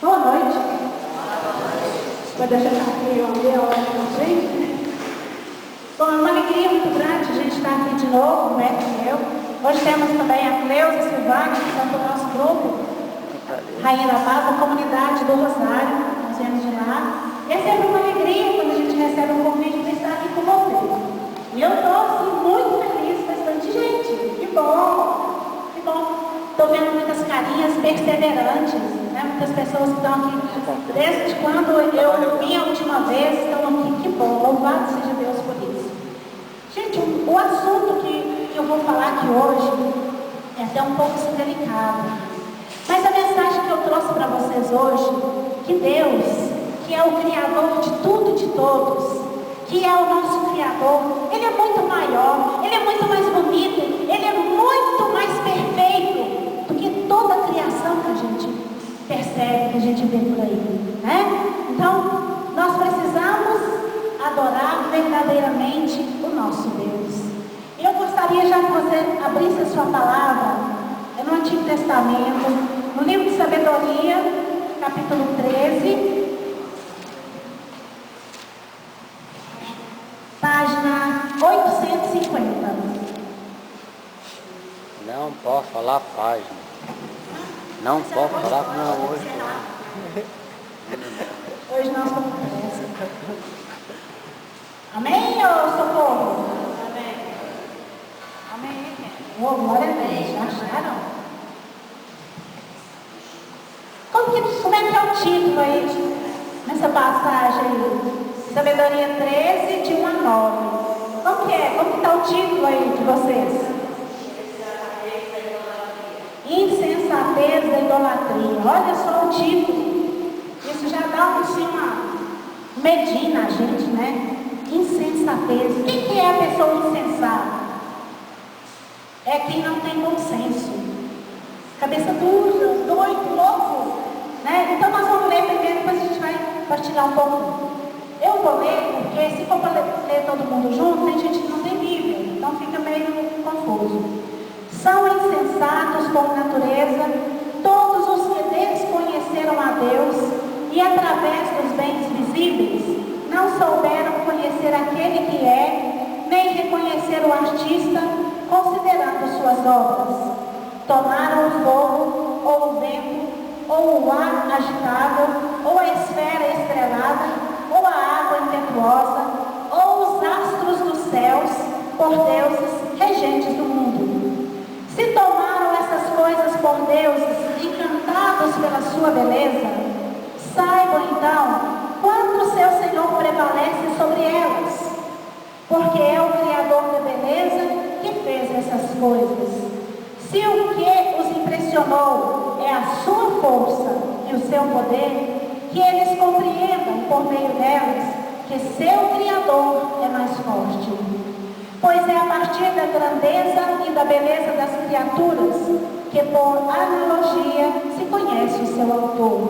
Boa noite. Vou deixar aqui a hora para gente. Bom, é uma alegria muito grande a gente estar aqui de novo, o Beto e eu. Hoje temos também a Cleusa e a Silvana, que são do nosso grupo, Rainha da Paz, da comunidade do Rosário, nós viemos de lá. E é sempre uma alegria quando a gente recebe um convite para estar aqui com vocês. E eu estou assim, muito feliz, bastante gente. Que bom, que bom. Estou vendo muitas carinhas perseverantes, né? Muitas pessoas que estão aqui desde quando eu vim a última vez, estão aqui. Que bom, louvado seja Deus por isso. Gente, o assunto que eu vou falar aqui hoje é até um pouco delicado. Mas a mensagem que eu trouxe para vocês hoje, que Deus, que é o Criador de tudo e de todos, que é o nosso Criador, Ele é muito maior, Ele é muito mais bonito, Ele é muito mais perfeito do que toda a criação que a gente percebe, que a gente vê por aí, né? Então, nós precisamos adorar verdadeiramente o nosso Deus. Eu gostaria já que você abrisse a sua palavra no Antigo Testamento, no livro de Sabedoria, capítulo 13, página 850. Não posso falar página. Não posso falar com não hoje. Hoje nós vamos pressa. Amém ou socorro? Amém. Amém. Oh, glória a Deus. Já acharam? Como é que é o título aí nessa passagem aí? Sabedoria 13, de 1 a 9. Como que é? Como que está o título aí de vocês? Insensatez da idolatria. Olha só o título. Isso já dá uma medida na gente, né? Insensatez. Quem que é a pessoa insensata? É quem não tem bom senso. Cabeça dura, doido, louco. Né? Então nós vamos ler primeiro, depois a gente vai partilhar um pouco. Eu vou ler, porque se for para ler todo mundo junto, tem gente que não tem Bíblia, então fica meio confuso. São insensatos por natureza todos os que desconheceram a Deus e através dos bens visíveis não souberam conhecer aquele que é, nem reconhecer o artista, considerando suas obras. Tomaram o fogo, ou o vento, ou o ar agitável, ou a esfera estrelada, ou a água impetuosa, ou os astros dos céus, por deuses regentes do mundo. Se tomaram essas coisas por deuses, encantados pela sua beleza, saibam então quanto seu Senhor prevalece sobre elas, porque é o Criador da beleza que fez essas coisas. Se o que os impressionou é a sua força e o seu poder, que eles compreendam por meio delas que seu Criador é mais forte. Pois é a partir da grandeza e da beleza das criaturas que por analogia se conhece o seu autor.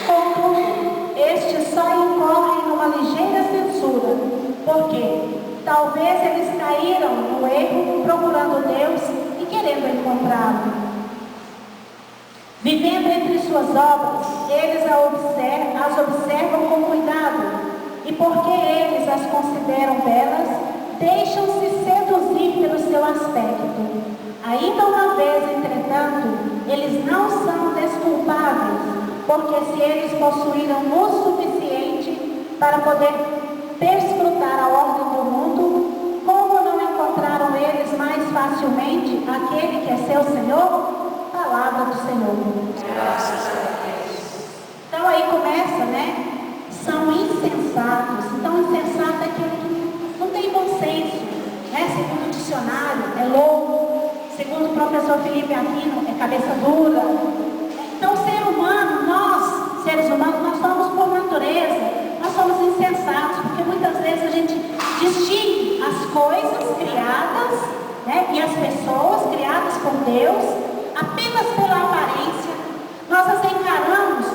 Contudo, estes só incorrem numa ligeira censura, porque talvez eles caíram no erro procurando Deus e querendo encontrá-lo. Vivendo entre suas obras, eles as observam com cuidado, e porque eles as consideram belas, deixam-se seduzir pelo seu aspecto. Ainda uma vez, entretanto, eles não são desculpáveis, porque se eles possuíram o suficiente para poder perscrutar a ordem do mundo, como não encontraram eles mais facilmente aquele que é seu Senhor? Palavra do Senhor. Graças a Deus. Então aí começa, né? São insensatos. Então insensato é aquele que não tem bom senso, né? Segundo o dicionário, é louco. Segundo o professor Felipe Aquino, é cabeça dura. Então ser humano, nós, seres humanos, nós somos por natureza, nós somos insensatos, porque muitas vezes a gente distingue as coisas criadas, né? E as pessoas criadas por Deus apenas pela aparência. Nós as encaramos,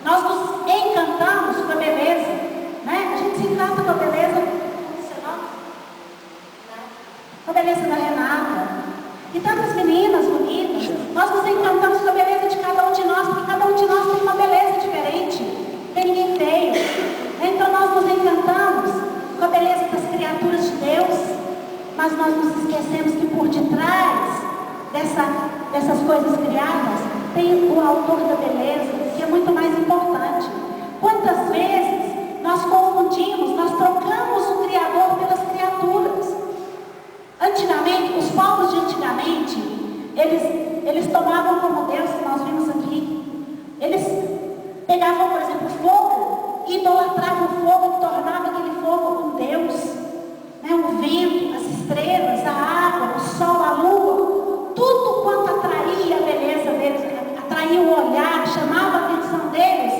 nós nos encantamos com a beleza, né? A gente se encanta com a beleza, com a beleza da Renata e tantas meninas bonitas. Nós nos encantamos com a beleza de cada um de nós, porque cada um de nós tem uma beleza criadas, tem o autor da beleza, que é muito mais importante. Quantas vezes nós confundimos, nós trocamos o Criador pelas criaturas? Antigamente, os povos de antigamente, eles tomavam como Deus, que nós vimos aqui, eles pegavam, por exemplo, fogo, e idolatravam o fogo, e tornavam aquele fogo um Deus, né? O vento, as estrelas, a água, o sol, a lua, tudo quanto atraía a beleza deles, atraía o olhar, chamava a atenção deles,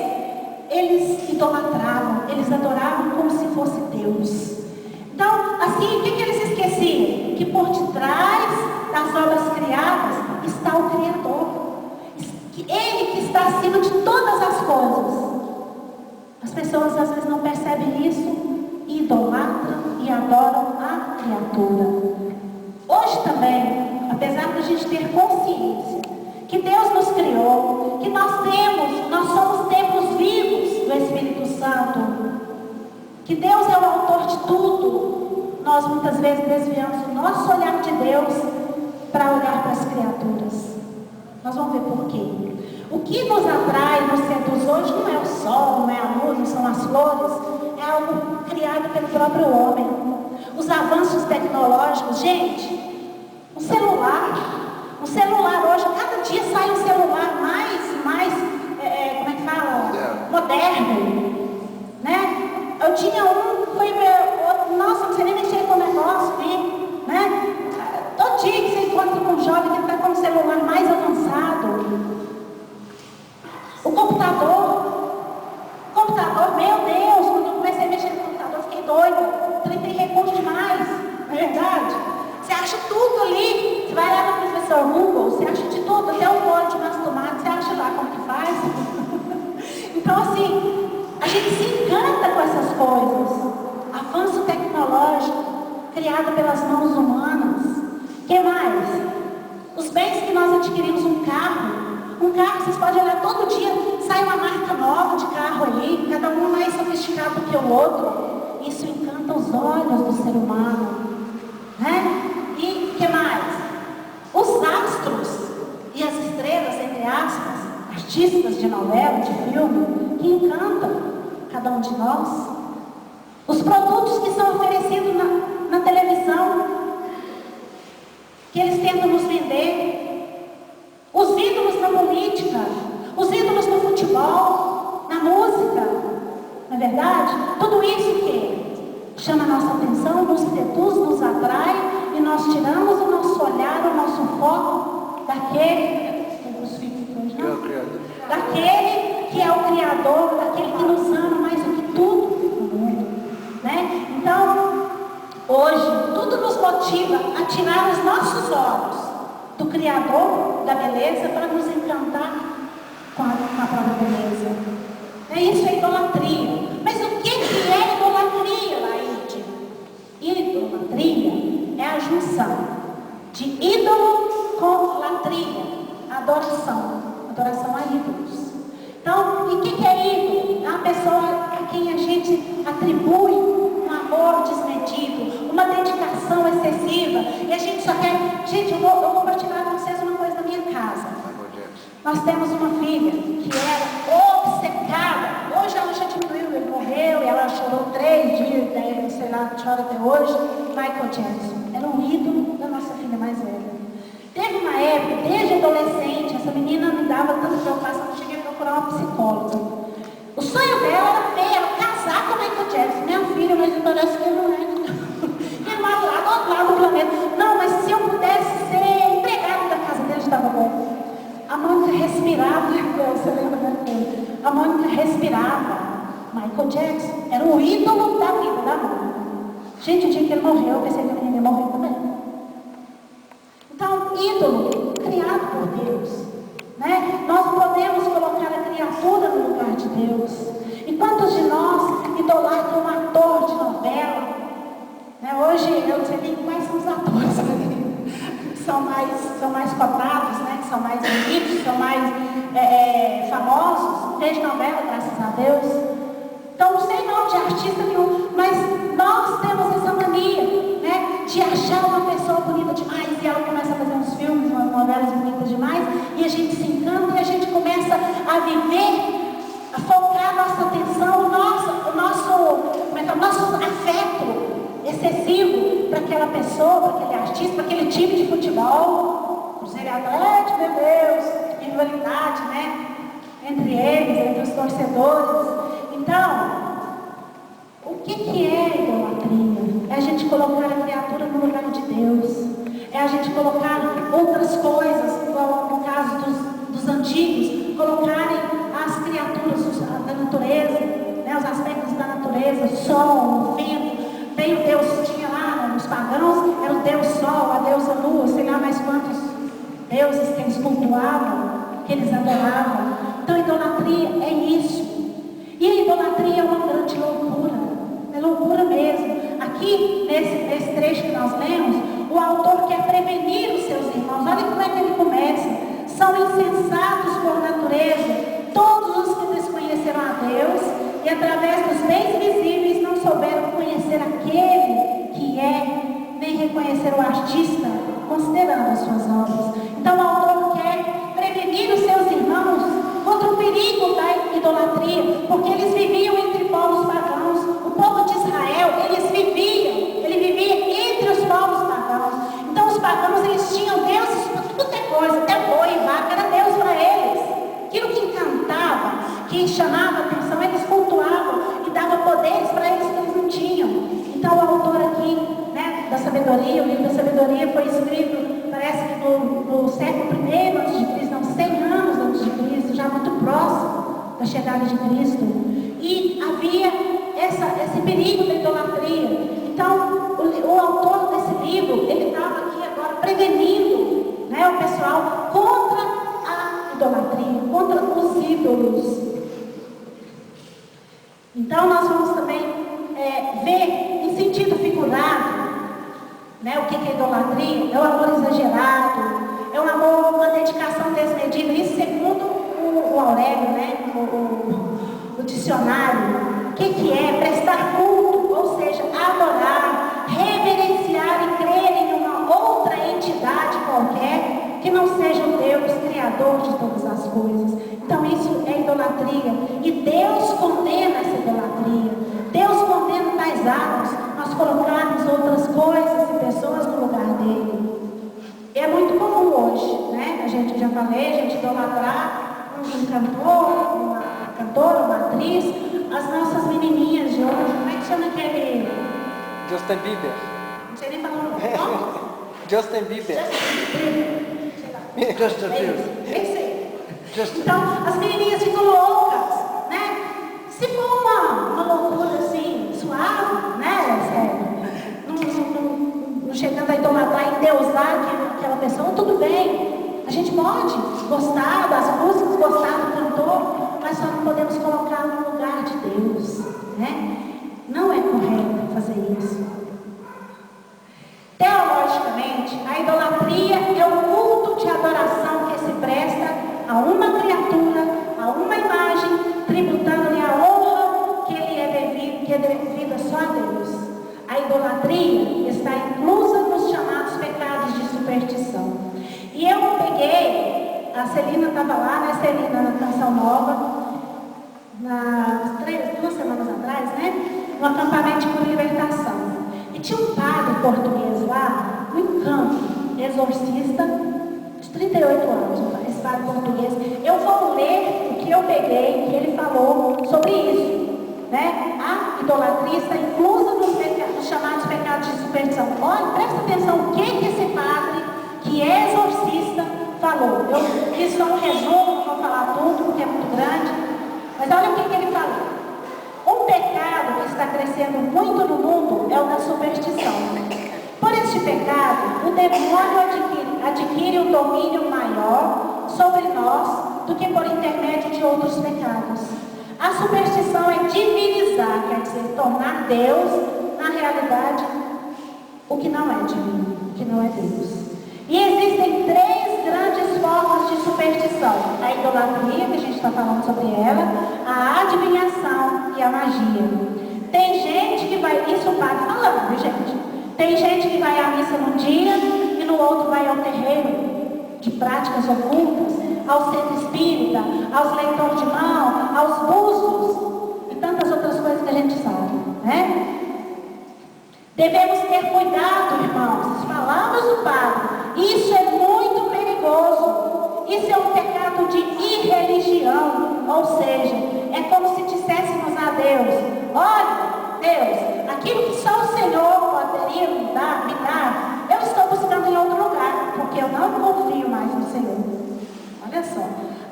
eles idolatravam, eles adoravam como se fosse Deus. Então, assim, o que eles esqueciam? Que por detrás das obras criadas está o Criador. Ele que está acima de todas as coisas. As pessoas às vezes não percebem isso e idolatram e adoram a criatura. Hoje também, apesar de a gente ter consciência que Deus nos criou, que nós somos templos vivos do Espírito Santo, que Deus é o autor de tudo, nós muitas vezes desviamos o nosso olhar de Deus para olhar para as criaturas. Nós vamos ver por quê. O que nos atrai, nos seduz hoje não é o sol, não é a luz, não são as flores, é algo criado pelo próprio homem. Os avanços tecnológicos, gente, um celular hoje, cada dia sai um celular mais como é que fala? Moderno, né? Eu tinha fui ver outro, nossa, não sei nem mexer com o negócio, né? Todo dia que você encontra com um jovem que está com um celular mais avançado. O computador, meu Deus, quando eu comecei a mexer no computador, eu fiquei doida. Tem recurso demais, não é verdade? Você acha tudo ali, você vai lá no professor Google, você acha de tudo, até o molho de massa tomate, você acha lá como que faz. Então assim, a gente se encanta com essas coisas. Avanço tecnológico, criado pelas mãos humanas. O que mais? Os bens que nós adquirimos, um carro, vocês podem olhar todo dia, sai uma marca nova de carro aí, cada um mais sofisticado que o outro. Isso encanta os olhos do ser humano, né? E o que mais? Os astros e as estrelas, entre aspas, artistas de novela, de filme, que encantam cada um de nós. Os produtos que são oferecidos na televisão, que eles tentam nos vender. Os ídolos na política, os ídolos no futebol, na música, não é verdade? Tudo isso que chama a nossa atenção, nos seduz, nos atrai, e nós tiramos o nosso olhar, o nosso foco daquele que é o Criador, daquele que nos ama mais do que tudo no mundo, né? Então, hoje, tudo nos motiva a tirar os nossos olhos do Criador da beleza para nos encantar com a própria beleza. Isso é idolatria. Mas o que é idolatria, Laíde? Idolatria é a junção de ídolo com latria, adoração a ídolos. Então, e o que é ídolo? É uma pessoa a quem a gente atribui um amor desmedido, uma dedicação excessiva, e a gente só quer... Gente, eu vou compartilhar com vocês uma coisa da minha casa. Nós temos uma filha que era obcecada. Hoje ela já diminuiu, ele morreu, e ela chorou 3 dias, daí, sei lá, chora até hoje. Michael Jackson era um ídolo da nossa filha mais velha. Teve uma época, desde adolescente, essa menina me dava tanta preocupação, eu cheguei a procurar uma psicóloga. O sonho dela era casar com o Michael Jackson. Minha filha, mas parece que não é. Ele mora lá do outro lado do planeta. Não, mas se eu pudesse ser empregado da casa dele, estava bom. A Mônica respirava, você lembra daquele? A Mônica respirava. Michael Jackson era o ídolo da vida da Mônica. Gente, o dia que ele morreu, eu pensei que a menina ia morrer também. Então, ídolo criado por Deus, né? Nós não podemos colocar a criatura no lugar de Deus. E quantos de nós idolatram um ator de novela? Né? Hoje, eu não sei nem quais são os atores que são mais cotados, né? Que são mais bonitos, são mais famosos. Desde novela, graças a Deus. Então, não sei nome de artista nenhum, mas nós temos essa mania, né? de achar uma pessoa bonita demais e ela começa a fazer uns filmes, umas novelas bonitas demais e a gente se encanta e a gente começa a viver, a focar a nossa atenção, o nosso afeto excessivo para aquela pessoa, para aquele artista, para aquele time de futebol, Cruzeiro e Atlético, meu Deus, rivalidade, né? Entre eles, entre os torcedores. Então, o que é idolatria? É a gente colocar a criatura no lugar de Deus. É a gente colocar outras coisas, igual no caso dos antigos, colocarem as criaturas da natureza, né, os aspectos da natureza, o sol, o vento. Tem o Deus, tinha lá nos pagãos, era o Deus Sol, a deusa Lua, sei lá mais quantos deuses que eles cultuavam, que eles adoravam. Então, idolatria é isso. E a idolatria é uma grande loucura. É loucura mesmo. Aqui, nesse trecho que nós lemos, o autor quer prevenir os seus irmãos. Olha como é que ele começa. São insensatos por natureza todos os que desconheceram a Deus e através dos bens visíveis não souberam conhecer aquele que é, nem reconhecer o artista, considerando as suas obras. Então o autor quer prevenir os seus irmãos contra o perigo da idolatria, porque eles viviam entre povos pagãos. O povo de Israel, ele vivia entre os povos pagãos. Então os pagãos, eles tinham deuses para tudo é coisa, até boi e vaca era Deus para eles. Aquilo que encantava, que chamava a atenção, eles cultuavam e dava poderes para eles que eles não tinham. Então o autor aqui, né, da sabedoria, o livro da sabedoria foi escrito, parece que no século I a.C., não, 100 anos antes de Cristo, já muito próximo da chegada de Cristo. E havia esse perigo da idolatria. Então o autor desse livro, ele estava aqui agora prevenindo, né, o pessoal contra a idolatria, contra os ídolos. Então nós vamos também ver em sentido figurado, né, o que é idolatria. É o amor exagerado, é um amor, uma dedicação desmedida. Isso segundo o Aurélio, né, o dicionário. O que é? Prestar culto, ou seja, adorar, reverenciar e crer em uma outra entidade qualquer que não seja o Deus criador de todas as coisas. Então isso é idolatria. E Deus condena essa idolatria. Deus condena tais atos, nós colocarmos outras coisas e pessoas no lugar dele. É muito comum hoje, né? A gente, já falei, a gente idolatrar um cantor, uma cantora, uma atriz. As nossas menininhas de hoje, como é que chama aquele? Justin Bieber. Não sei nem falar o nome. Justin Bieber. Justin Bieber. Então, as menininhas ficam loucas, né? Se for uma loucura assim, suave, né? Não chegando a idolatrar e endeusar aquela pessoa, tudo bem. A gente pode gostar das músicas, gostar do cantor, mas só não podemos colocar no lugar de Deus, né? Não é correto fazer isso. Teologicamente, a idolatria é o culto de adoração que se presta a uma criatura, a uma imagem, tributando-lhe a honra que é devida só a Deus. A idolatria está inclusa nos chamados pecados de superstição. E eu peguei, a Celina estava lá, né, Celina, na Canção Nova, 2 semanas atrás, né, no acampamento por libertação. E tinha um padre português lá, no Encanto, exorcista, de 38 anos, esse padre português. Eu vou ler o que eu peguei, que ele falou sobre isso, né? A idolatria está inclusa nos chamados pecados de superstição. Olha, presta atenção o que esse padre, que é exorcista, falou. Eu fiz só um resumo, não vou falar tudo, porque é muito grande, mas olha o que ele falou. Um pecado que está crescendo muito no mundo é o da superstição. Por este pecado, o demônio adquire um domínio maior sobre nós do que por intermédio de outros pecados. A superstição é divinizar, quer dizer, tornar Deus, na realidade, o que não é divino, o que não é Deus. E existem 3 grandes formas de superstição: a idolatria, que a gente está falando sobre ela, a adivinhação e a magia. Tem gente que vai, isso o padre falando, viu, gente? Tem gente que vai à missa num dia e no outro vai ao terreiro de práticas ocultas, ao centro espírita, aos leitores de mão, aos búzios e tantas outras coisas que a gente sabe, né? Devemos ter cuidado, irmãos, as palavras do Padre. Isso é muito perigoso. Isso é um pecado de irreligião, ou seja, é como se disséssemos a Deus: olha, Deus, aquilo que só o Senhor poderia me dar, eu estou buscando em outro lugar, porque eu não confio mais no Senhor. Olha só,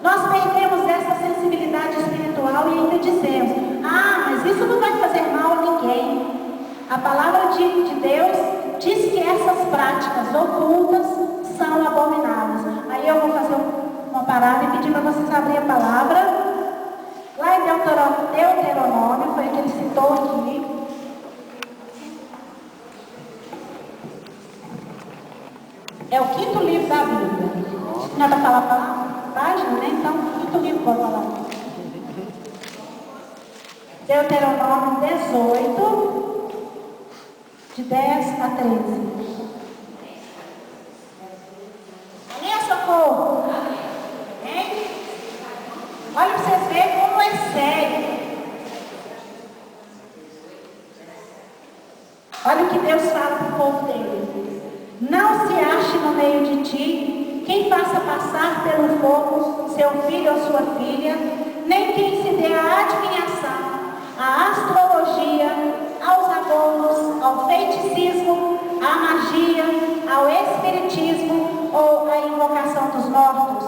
nós perdemos essa sensibilidade espiritual e ainda dizemos: ah, mas isso não vai fazer mal a ninguém. A palavra de Deus diz que essas práticas ocultas são abomináveis. Aí eu vou fazer uma parada e pedir para vocês abrirem a palavra. Lá em Deuteronômio, foi o que ele citou aqui. É o 5º livro da Bíblia. Não é para falar a página, né? Então, 5º livro pode falar. Deuteronômio 18, de 10 a 13. Amém, socorro? Hein? Olha para vocês verem como é sério. Olha o que Deus fala para o povo dele: não se ache no meio de ti quem faça passar pelo fogo seu filho ou sua filha, nem quem se dê à adivinhação, à astrologia, aos agonos, ao feiticismo, à magia, ao espiritismo ou à invocação dos mortos,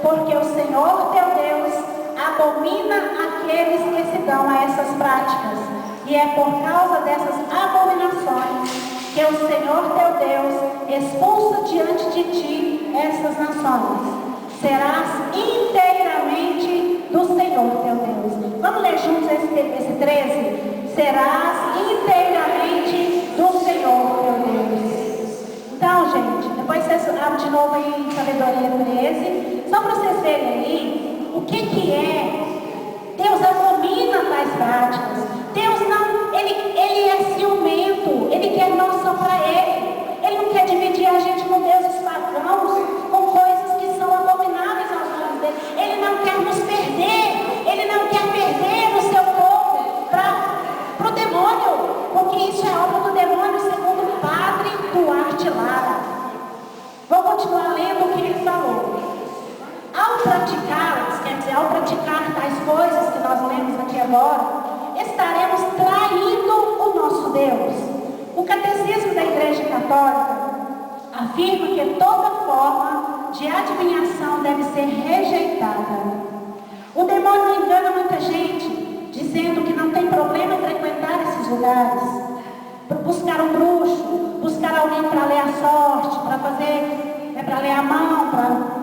porque o Senhor teu Deus abomina aqueles que se dão a essas práticas, e é por causa dessas abominações que o Senhor teu Deus expulsa diante de ti essas nações. Serás inteiramente do Senhor teu Deus. Vamos ler juntos esse 13? Serás inteiramente do Senhor teu Deus. Então, gente, depois vocês abrem de novo aí em Sabedoria 13, só para vocês verem aí o que é. Deus abomina tais práticas. Deus não, ele é ciumento, ele quer nós só para ele. Ele não quer dividir a gente com deuses pagãos, com coisas que são abomináveis aos olhos dele. Ele não quer nos perder, ele não quer perder o seu povo para o demônio, porque isso é obra do demônio, segundo o Padre Duarte Lara. Vou continuar lendo o que ele falou. Ao praticá-las, quer dizer, ao praticar tais coisas que nós lemos aqui agora, estaremos traindo o nosso Deus. O Catecismo da Igreja Católica afirma que toda forma de adivinhação deve ser rejeitada. O demônio engana muita gente, dizendo que não tem problema frequentar esses lugares, buscar um bruxo, buscar alguém para ler a sorte, para fazer, para ler a mão, para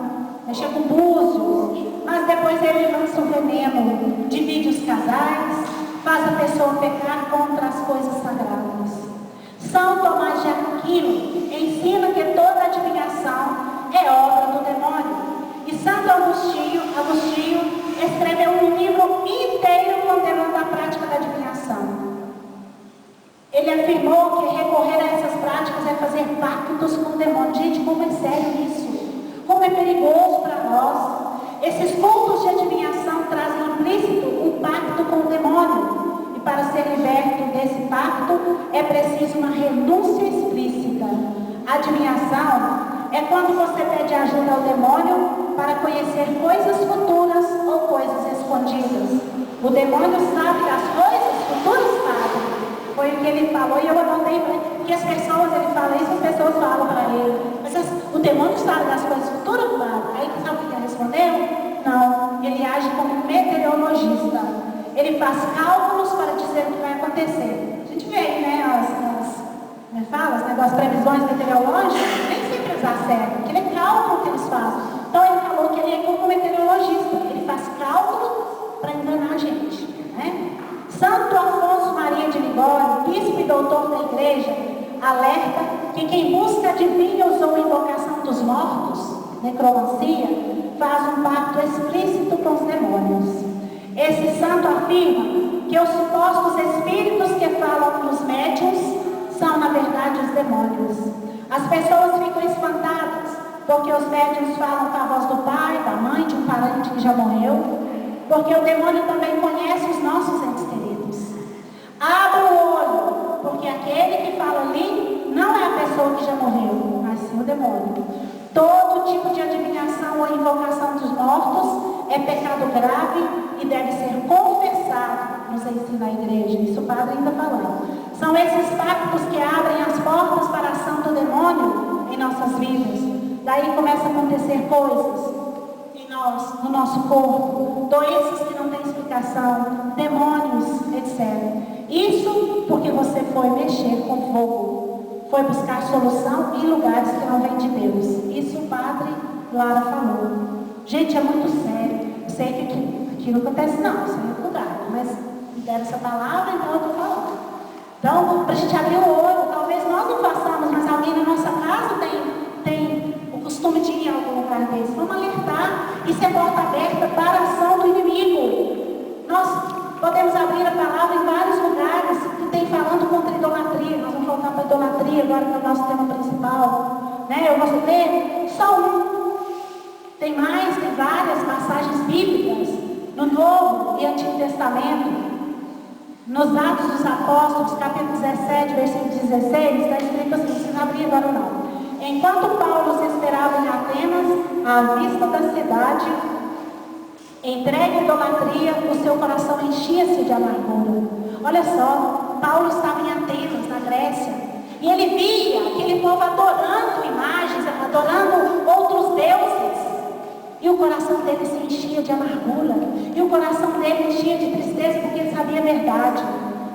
mexer com búzios, mas depois ele lança o veneno, divide os casais, faz a pessoa pecar contra as coisas sagradas. São Tomás de Aquino ensina que toda adivinhação é obra do demônio. E Santo Agostinho escreveu um livro inteiro condenando a prática da adivinhação. Ele afirmou que recorrer a essas práticas é fazer pactos com o demônio. Gente, como é sério isso? Como é perigoso para nós. Esses cultos de adivinhação trazem implícito um pacto com o demônio. E para ser liberto desse pacto é preciso uma renúncia explícita. A adivinhação é quando você pede ajuda ao demônio para conhecer coisas futuras ou coisas escondidas. O demônio sabe das coisas futuras, Padre. Foi o que ele falou e eu anotei, porque as pessoas, ele fala isso, as pessoas falam para ele: mas o demônio sabe das coisas futuras, Padre? Aí sabe o que ele respondeu? Não, ele age como meteorologista. Ele faz cálculos para dizer o que vai acontecer. A gente vê aí, né, as previsões meteorológicas, nem sempre dá certo, porque ele é cálculo que eles fazem. Então ele falou que ele é como meteorologista, ele faz cálculo para enganar a gente, né? Santo Afonso Maria de Ligório, bispo e doutor da igreja, alerta que quem busca adivinhos ou invocação dos mortos, necromancia, faz um pacto explícito com os demônios. Esse santo afirma que os supostos espíritos que falam nos médiuns são, na verdade, os demônios. As pessoas ficam espantadas, porque os médiuns falam com a voz do pai, da mãe, de um parente que já morreu, porque o demônio também conhece os nossos entes queridos. Abra o olho, porque aquele que fala ali não é a pessoa que já morreu, mas sim o demônio. Todo tipo de adivinhação ou invocação dos mortos é pecado grave e deve ser confessado, nos ensina a igreja. Isso o padre ainda falando. São esses pactos que abrem as portas para a ação do demônio em nossas vidas. Daí começa a acontecer coisas em nós, no nosso corpo, doenças que não têm explicação, demônios, etc. Isso porque você foi mexer com fogo, foi buscar solução em lugares que não vêm de Deus. Isso o padre Lara falou. Gente, é muito sério. Eu sei que aqui não acontece não, isso é outro lugar, mas me deram essa palavra, então eu estou falando. Então, para a gente abrir o olho, talvez nós não façamos, mas alguém na nossa casa tem o costume de ir a algum lugar desse. Vamos alertar. Isso é porta aberta para a ação do inimigo. Nós podemos abrir a palavra em vários lugares que tem falando contra a idolatria. Nós vamos voltar para a idolatria agora, que é o nosso tema principal. Eu vou ler só um. Tem várias passagens bíblicas no Novo e Antigo Testamento. Nos Atos dos Apóstolos, capítulo 17, versículo 16, está escrito assim, não precisa abrir agora não. Enquanto Paulo se esperava em Atenas, à vista da cidade, entregue à idolatria, o seu coração enchia-se de amargura. Olha só, Paulo estava em Atenas, na Grécia, e ele via aquele povo adorando imagens, adorando outros deuses. E o coração dele se enchia de amargura. E o coração dele enchia de tristeza, porque ele sabia a verdade.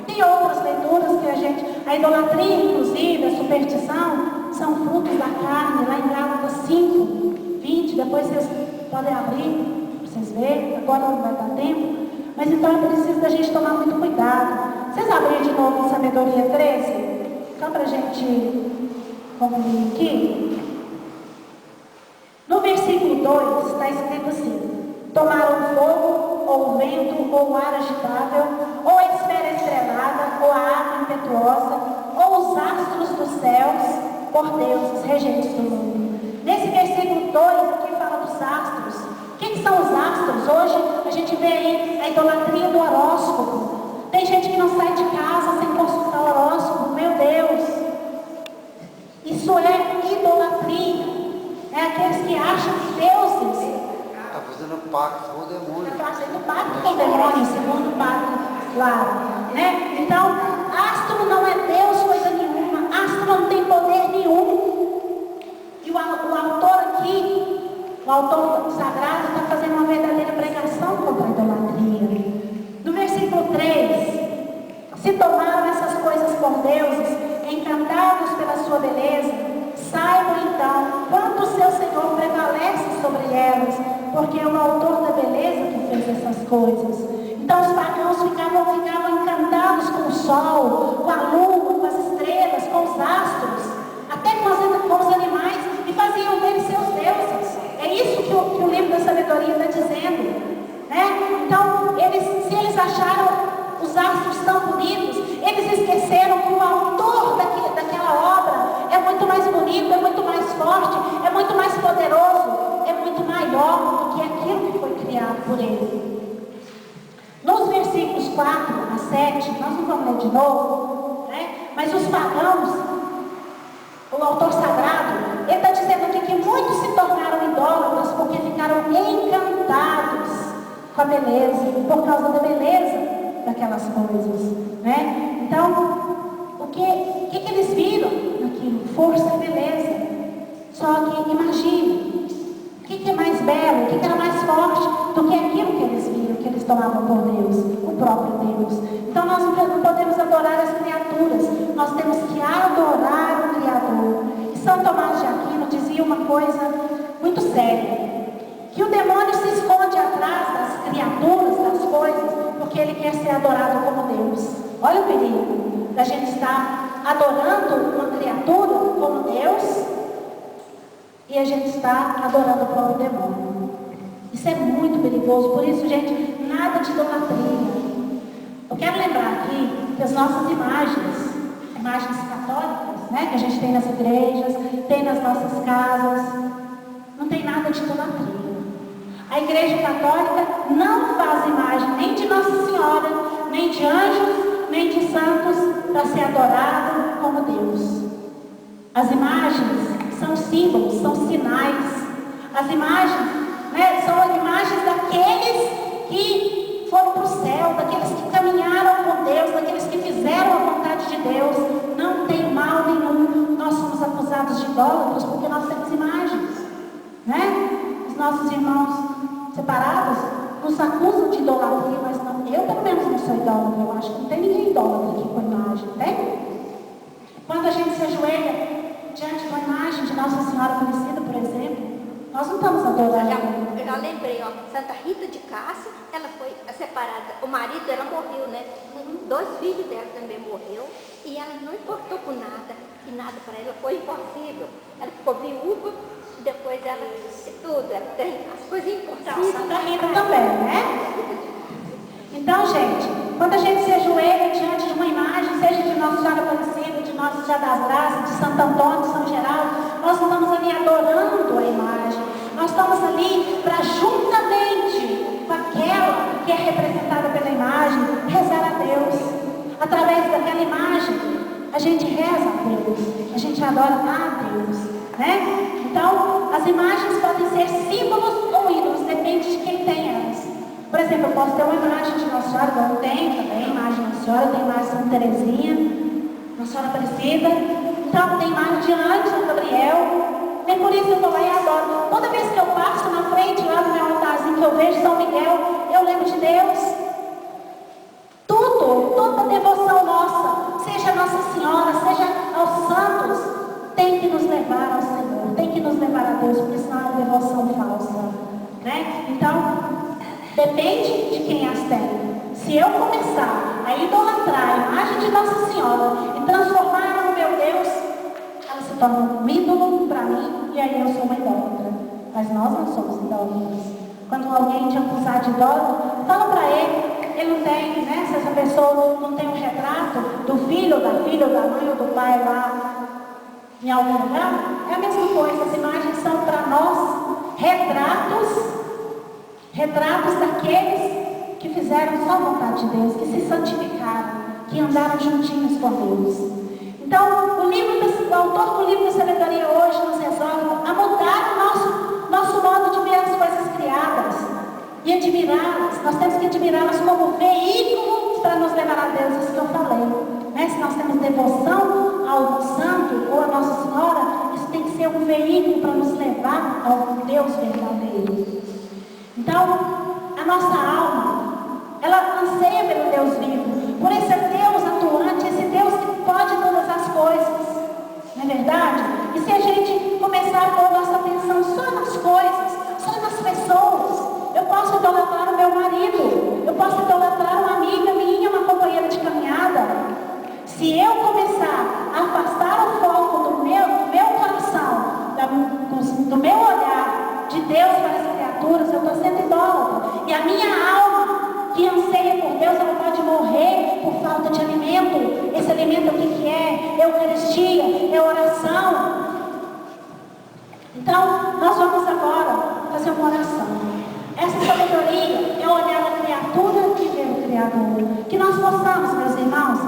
Tem outras leituras que a idolatria, inclusive, a superstição, são frutos da carne, lá em Gálatas 5, 20. Depois vocês podem abrir, para vocês verem. Agora não vai dar tempo. Mas então é preciso da gente tomar muito cuidado. Vocês abrirem de novo em Sabedoria 13? Só para a gente concluir aqui. No versículo 2 está escrito assim: tomaram fogo, ou o vento, ou o ar agitável, ou a esfera estrelada, ou a água impetuosa, ou os astros dos céus, por deuses, regentes do mundo. Nesse versículo 2 aqui fala dos astros. O que são os astros? Hoje a gente vê aí a idolatria do horóscopo. Tem gente que não sai de casa sem consultar o horóscopo. Meu Deus! Isso é idolatria. É aqueles que acham que deuses Está fazendo pacto com o demônio. Está fazendo pacto com o demônio, segundo o padre Lara. Então, astro não é Deus coisa nenhuma. Astro não tem poder nenhum. E o autor aqui, o autor sagrado, está fazendo uma verdadeira pregação contra a idolatria. No versículo 3, se tomaram essas coisas por deuses, encantados pela sua beleza, saibam então quanto o seu Senhor prevalece sobre elas, porque é o autor da beleza que fez essas coisas. Então os pagãos ficavam encantados com o sol, com a lua, com as estrelas, com os astros, até com os animais, e faziam deles seus deuses. É isso que o livro da sabedoria está dizendo. Então, se eles acharam os astros tão bonitos, eles esqueceram que o autor daquela obra é muito mais bonito, é muito mais forte, é muito mais poderoso, é muito maior do que aquilo que foi criado por ele. Nos versículos 4 a 7, nós não vamos ler de novo, mas os pagãos, o autor sagrado, ele está dizendo aqui que muitos se tornaram idólatras porque ficaram encantados com a beleza, por causa da beleza daquelas coisas, Então, o que eles viram naquilo? Força e beleza. Só que imagine, o que é mais belo, o que era mais forte do que aquilo que eles viram, que eles tomavam por Deus, o próprio Deus. Então nós não podemos adorar as criaturas, nós temos que adorar o Criador. E São Tomás de Aquino dizia uma coisa muito séria, que o demônio se esconde atrás das criaturas, das coisas, porque ele quer ser adorado como Deus. Olha o perigo da gente estar adorando uma criatura como Deus e a gente está adorando o próprio demônio. Isso é muito perigoso. Por isso, gente, nada de idolatria. Eu quero lembrar aqui que as nossas imagens, imagens católicas, né, que a gente tem nas igrejas, tem nas nossas casas. Não tem nada de idolatria. A Igreja Católica não faz imagem nem de Nossa Senhora, nem de anjos, nem de santos para ser adorado como Deus. As imagens são símbolos, são sinais. As imagens, né, são imagens daqueles que foram para o céu, daqueles que caminharam com Deus, daqueles que fizeram a vontade de Deus. Não tem mal nenhum. Nós somos acusados de idólatras porque nós temos imagens, né? Os nossos irmãos separados nos acusam de idolatria, mas não, eu pelo menos não sou idólatra. Eu acho que não tem ninguém idólatra aqui com imagem, tem? Quando a gente se ajoelha diante de uma imagem de Nossa Senhora Aparecida, por exemplo, nós não estamos adorando. Eu já lembrei, ó, Santa Rita de Cássia, ela foi separada, o marido dela morreu, né? 2 filhos dela também morreu, e ela não importou com nada, e nada para ela foi impossível. Ela ficou viúva, depois ela, tudo, ela tem as coisas impossíveis. Santa Rita também, né? Então, gente, quando a gente se ajoelha diante de uma imagem, seja de Nossa Senhora Aparecida, de Nossa Senhora das Graças, de Santo Antônio, de São Geraldo, nós não estamos ali adorando a imagem. Nós estamos ali para, juntamente com aquela que é representada pela imagem, rezar a Deus. Através daquela imagem, a gente reza a Deus, a gente adora a Deus, né? Então, as imagens podem ser símbolos ou ídolos, depende de quem tem elas. Por exemplo, eu posso ter uma imagem de Nossa Senhora, eu tenho também imagem de Nossa Senhora, eu tenho imagem de Santa Teresinha, Nossa Senhora Aparecida. Então, tem imagem de Anjo, São Gabriel. Nem por isso eu vou lá e adoro. Toda vez que eu passo na frente, lá no meu altarzinho, que eu vejo São Miguel, eu lembro de Deus. Tudo, toda devoção nossa, seja Nossa Senhora, seja aos santos, tem que nos levar ao Senhor, tem que nos levar a Deus, porque senão é uma devoção falsa, né? Então, depende de quem as tem. Se eu começar a idolatrar a imagem de Nossa Senhora e transformar no meu Deus, ela se torna um ídolo para mim e aí eu sou uma idólatra. Mas nós não somos idólatras. Quando alguém te acusar de idólatra, fala para ele. Ele não tem, né? Se essa pessoa não tem um retrato do filho, ou da filha, ou da mãe, ou do pai lá em algum lugar, é a mesma coisa. As imagens são para nós retratos daqueles que fizeram só a vontade de Deus, que se santificaram, que andaram juntinhos com Deus. Então, o autor do livro da sabedoria hoje nos exorta a mudar o nosso modo de ver as coisas criadas e admirá-las. Nós temos que admirá-las como veículos para nos levar a Deus, isso que eu falei, né? Se nós temos devoção ao santo ou a Nossa Senhora, isso tem que ser um veículo para nos levar ao Deus verdadeiro. Então, a nossa alma, ela anseia pelo Deus vivo, por esse Deus atuante, esse Deus que pode todas as coisas, não é verdade? E se a gente começar a pôr nossa atenção só nas coisas, só nas pessoas, eu posso idolatrar o meu marido, eu posso idolatrar uma amiga minha, uma companheira de caminhada. Se eu começar a afastar o foco do meu coração, do meu olhar de Deus para as criaturas, eu estou sendo idólatra. E a minha alma, que anseia por Deus, ela pode morrer por falta de alimento. Esse alimento o que é? Eucaristia, é oração. Então, nós vamos agora fazer uma oração. Essa sabedoria é olhar a criatura e ver o Criador. Que nós possamos, meus irmãos,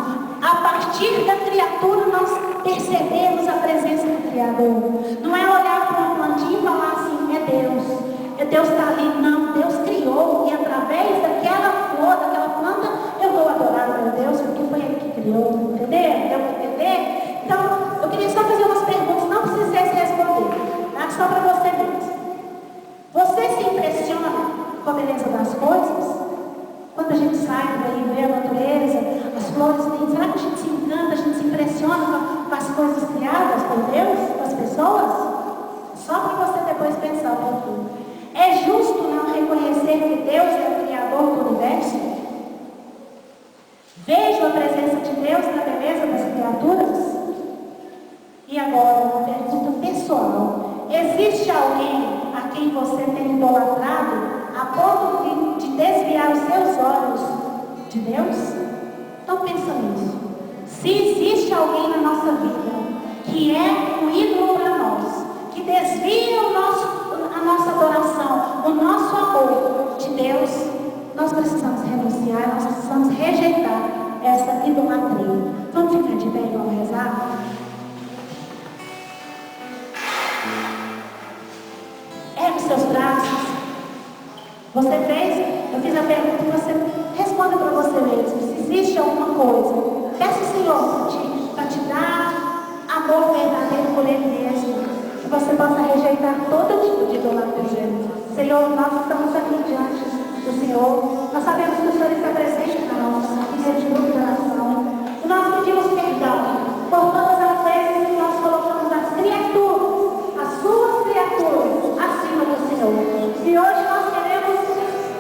a partir da criatura, nós percebemos a presença do Criador. Não é olhar para uma plantinha e falar assim, é Deus. Deus está ali. Não, Deus criou. E através daquela flor, daquela planta, eu vou adorar o meu Deus, porque foi Ele que criou. Entendeu? Deu para entender? Então, eu queria só fazer umas perguntas, não precisa responder. Tá? Só para você mesmo. Você se impressiona com a beleza das coisas? Quando a gente sai daí e vê a natureza, as flores lindas, será que a gente se encanta, a gente se impressiona com as coisas criadas por Deus, com as pessoas? Só para você depois pensar um pouquinho. É justo não reconhecer que Deus é o Criador do universo? Vejo a presença de Deus na beleza das criaturas? E agora, uma pergunta pessoal. Existe alguém a quem você tem idolatrado a ponto de desviar os seus olhos de Deus? Então pensa nisso. Se existe alguém na nossa vida que é um ídolo para nós, que desvia a nossa adoração, o nosso amor de Deus, nós precisamos renunciar, nós precisamos rejeitar essa idolatria. Vamos ficar de pé e vamos rezar? Ergue seus braços. Você fez? Eu fiz a pergunta e você responde para você mesmo. Se existe alguma coisa, peça ao Senhor para te dar amor verdadeiro por Ele mesmo. Que você possa rejeitar todo tipo de idolatria. Senhor, nós estamos aqui diante do Senhor. Nós sabemos que o Senhor está presente na nossa vida de oração. E nós pedimos perdão por todas as vezes que nós colocamos as criaturas, as suas criaturas, acima do Senhor. E hoje nós queremos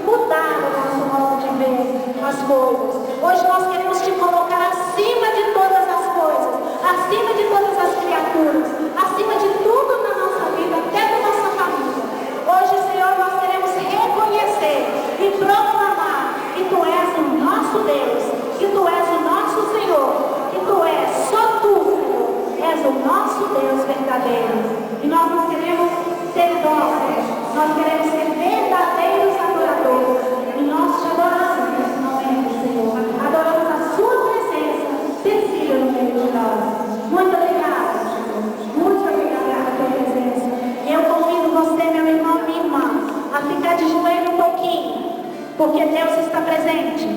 mudar o nosso modo de ver as coisas. Hoje nós queremos te colocar acima de todas as coisas, acima de todas as criaturas, acima de tudo na nossa vida, até da nossa família. Hoje, Senhor, nós queremos reconhecer e proclamar que Tu és o nosso Deus, que Tu és o nosso Senhor, que Tu és só Tu, Senhor, és o nosso Deus verdadeiro. E nós não queremos ser dóceis, nós queremos ser verdadeiros adoradores. E nós te adoramos nesse momento, Senhor. Adoramos a Sua presença visível no meio de nós. Muito obrigada, Senhor. Muito obrigada pela Tua presença. E eu convido você, meu irmão e minha irmã, a ficar de joelho um pouquinho, porque Deus está presente.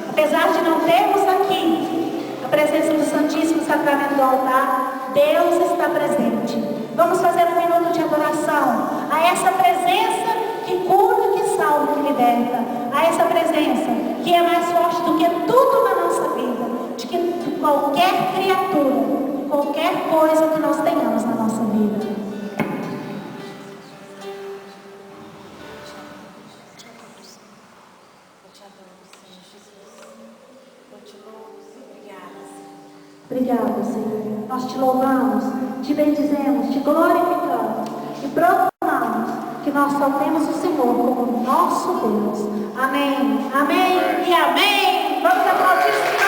Apesar de não termos aqui a presença do Santíssimo Sacramento do altar, Deus está presente. Vamos fazer um minuto de adoração a essa presença que cura, que salva, que liberta. A essa presença que é mais forte do que tudo na nossa vida, de que qualquer criatura, qualquer coisa que nós tenhamos na nossa vida. Obrigada, Senhor. Nós te louvamos, te bendizemos, te glorificamos e proclamamos que nós só temos o Senhor como nosso Deus. Amém, amém e amém. Vamos aplaudir o Senhor.